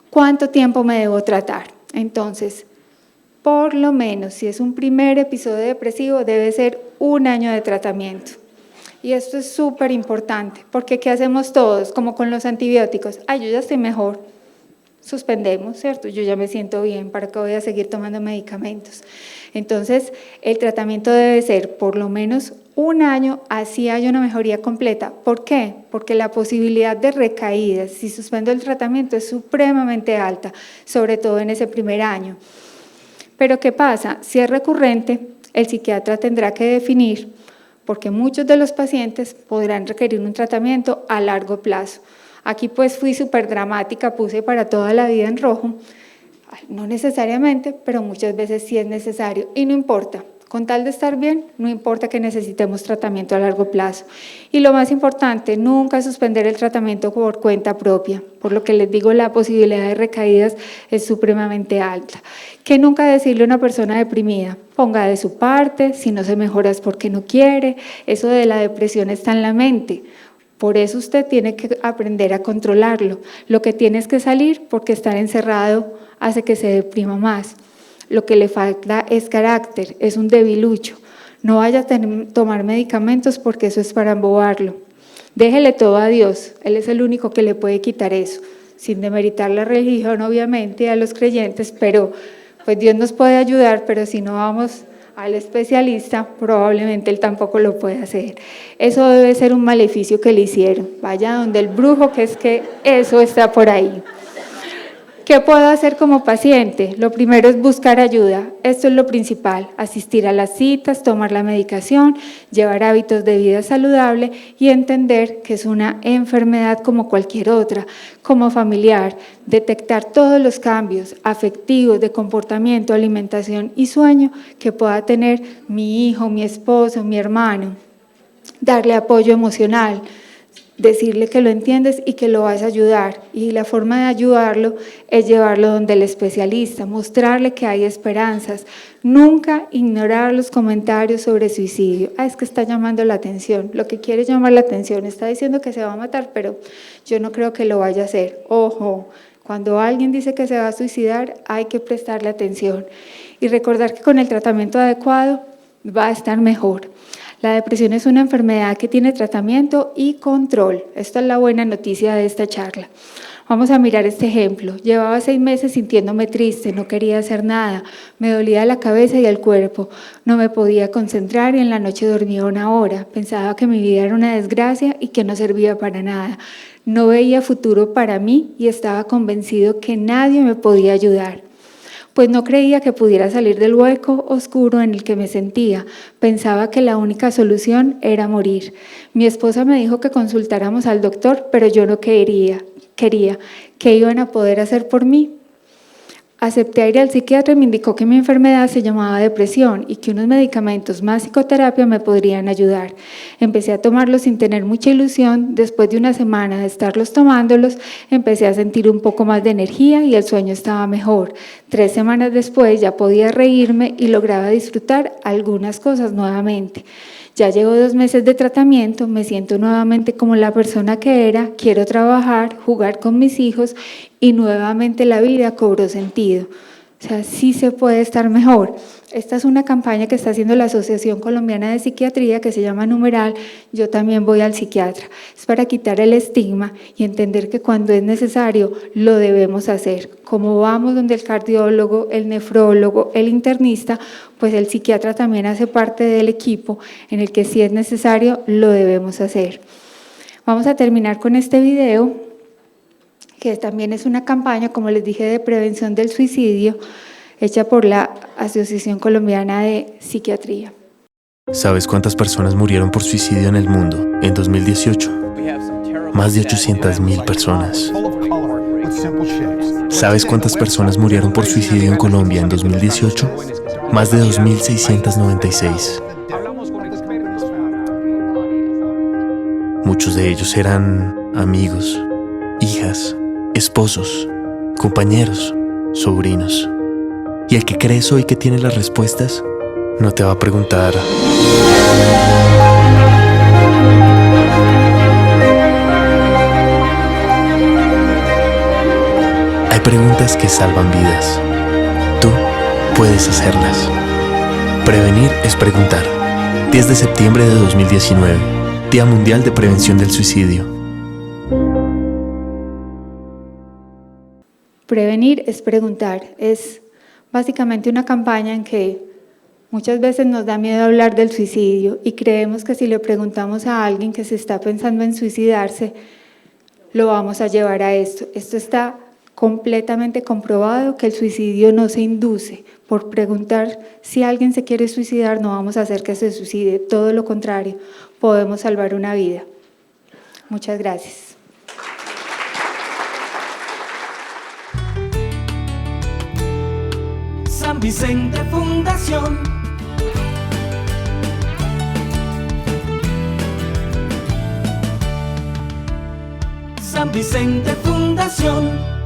¿Cuánto tiempo me debo tratar? Entonces, por lo menos, si es un primer episodio depresivo, debe ser 1 año de tratamiento. Y esto es súper importante, porque ¿qué hacemos todos? Como con los antibióticos. Ay, yo ya estoy mejor. Suspendemos, ¿cierto? Yo ya me siento bien, ¿para qué voy a seguir tomando medicamentos? Entonces, el tratamiento debe ser por lo menos 1 año, así haya una mejoría completa. ¿Por qué? Porque la posibilidad de recaídas, si suspendo el tratamiento, es supremamente alta, sobre todo en ese primer año. Pero ¿qué pasa? Si es recurrente, el psiquiatra tendrá que definir, porque muchos de los pacientes podrán requerir un tratamiento a largo plazo. Aquí pues fui súper dramática, puse para toda la vida en rojo, no necesariamente, pero muchas veces sí es necesario y no importa, con tal de estar bien, no importa que necesitemos tratamiento a largo plazo. Y lo más importante, nunca suspender el tratamiento por cuenta propia, por lo que les digo, la posibilidad de recaídas es supremamente alta. Que nunca decirle a una persona deprimida, ponga de su parte, si no se mejora es porque no quiere, eso de la depresión está en la mente. Por eso usted tiene que aprender a controlarlo. Lo que tiene es que salir porque estar encerrado hace que se deprima más. Lo que le falta es carácter, es un debilucho. No vaya a tomar medicamentos porque eso es para embobarlo. Déjele todo a Dios, Él es el único que le puede quitar eso. Sin demeritar la religión, obviamente, a los creyentes, pero pues Dios nos puede ayudar, pero si no vamos al especialista, probablemente él tampoco lo puede hacer. Eso debe ser un maleficio que le hicieron. Vaya donde el brujo, que es que eso está por ahí. ¿Qué puedo hacer como paciente? Lo primero es buscar ayuda. Esto es lo principal. Asistir a las citas, tomar la medicación, llevar hábitos de vida saludable y entender que es una enfermedad como cualquier otra, como familiar. Detectar todos los cambios afectivos de comportamiento, alimentación y sueño que pueda tener mi hijo, mi esposo, mi hermano. Darle apoyo emocional. Decirle que lo entiendes y que lo vas a ayudar, y la forma de ayudarlo es llevarlo donde el especialista, mostrarle que hay esperanzas, nunca ignorar los comentarios sobre suicidio. Es que está llamando la atención, lo que quiere es llamar la atención, está diciendo que se va a matar, pero yo no creo que lo vaya a hacer. Ojo, cuando alguien dice que se va a suicidar hay que prestarle atención y recordar que con el tratamiento adecuado va a estar mejor. La depresión es una enfermedad que tiene tratamiento y control. Esta es la buena noticia de esta charla. Vamos a mirar este ejemplo. Llevaba 6 meses sintiéndome triste, no quería hacer nada, me dolía la cabeza y el cuerpo, no me podía concentrar y en la noche dormía 1 hora. Pensaba que mi vida era una desgracia y que no servía para nada. No veía futuro para mí y estaba convencido que nadie me podía ayudar. Pues no creía que pudiera salir del hueco oscuro en el que me sentía. Pensaba que la única solución era morir. Mi esposa me dijo que consultáramos al doctor, pero yo no quería. ¿Qué iban a poder hacer por mí? Acepté ir al psiquiatra y me indicó que mi enfermedad se llamaba depresión y que unos medicamentos más psicoterapia me podrían ayudar. Empecé a tomarlos sin tener mucha ilusión. Después de 1 semana de estarlos tomándolos, empecé a sentir un poco más de energía y el sueño estaba mejor. 3 semanas después ya podía reírme y lograba disfrutar algunas cosas nuevamente. Ya llevo 2 meses de tratamiento, me siento nuevamente como la persona que era, quiero trabajar, jugar con mis hijos y nuevamente la vida cobró sentido. O sea, sí se puede estar mejor. Esta es una campaña que está haciendo la Asociación Colombiana de Psiquiatría que se llama Numeral Yo también voy al psiquiatra. Es para quitar el estigma y entender que cuando es necesario lo debemos hacer. Como vamos donde el cardiólogo, el nefrólogo, el internista, pues el psiquiatra también hace parte del equipo en el que si es necesario lo debemos hacer. Vamos a terminar con este video, que también es una campaña, como les dije, de prevención del suicidio, hecha por la Asociación Colombiana de Psiquiatría. ¿Sabes cuántas personas murieron por suicidio en el mundo en 2018? Más de 800,000 personas. ¿Sabes cuántas personas murieron por suicidio en Colombia en 2018? Más de 2.696. Muchos de ellos eran amigos, hijas, esposos, compañeros, sobrinos. Y el que crees hoy que tiene las respuestas, no te va a preguntar: hay preguntas que salvan vidas. Tú puedes hacerlas. Prevenir es preguntar. 10 de septiembre de 2019, Día Mundial de Prevención del Suicidio. Prevenir es preguntar. Es básicamente una campaña en que muchas veces nos da miedo hablar del suicidio y creemos que si le preguntamos a alguien que se está pensando en suicidarse, lo vamos a llevar a esto. Esto está completamente comprobado, que el suicidio no se induce. Por preguntar si alguien se quiere suicidar, no vamos a hacer que se suicide. Todo lo contrario, podemos salvar una vida. Muchas gracias. San Vicente Fundación. San Vicente Fundación.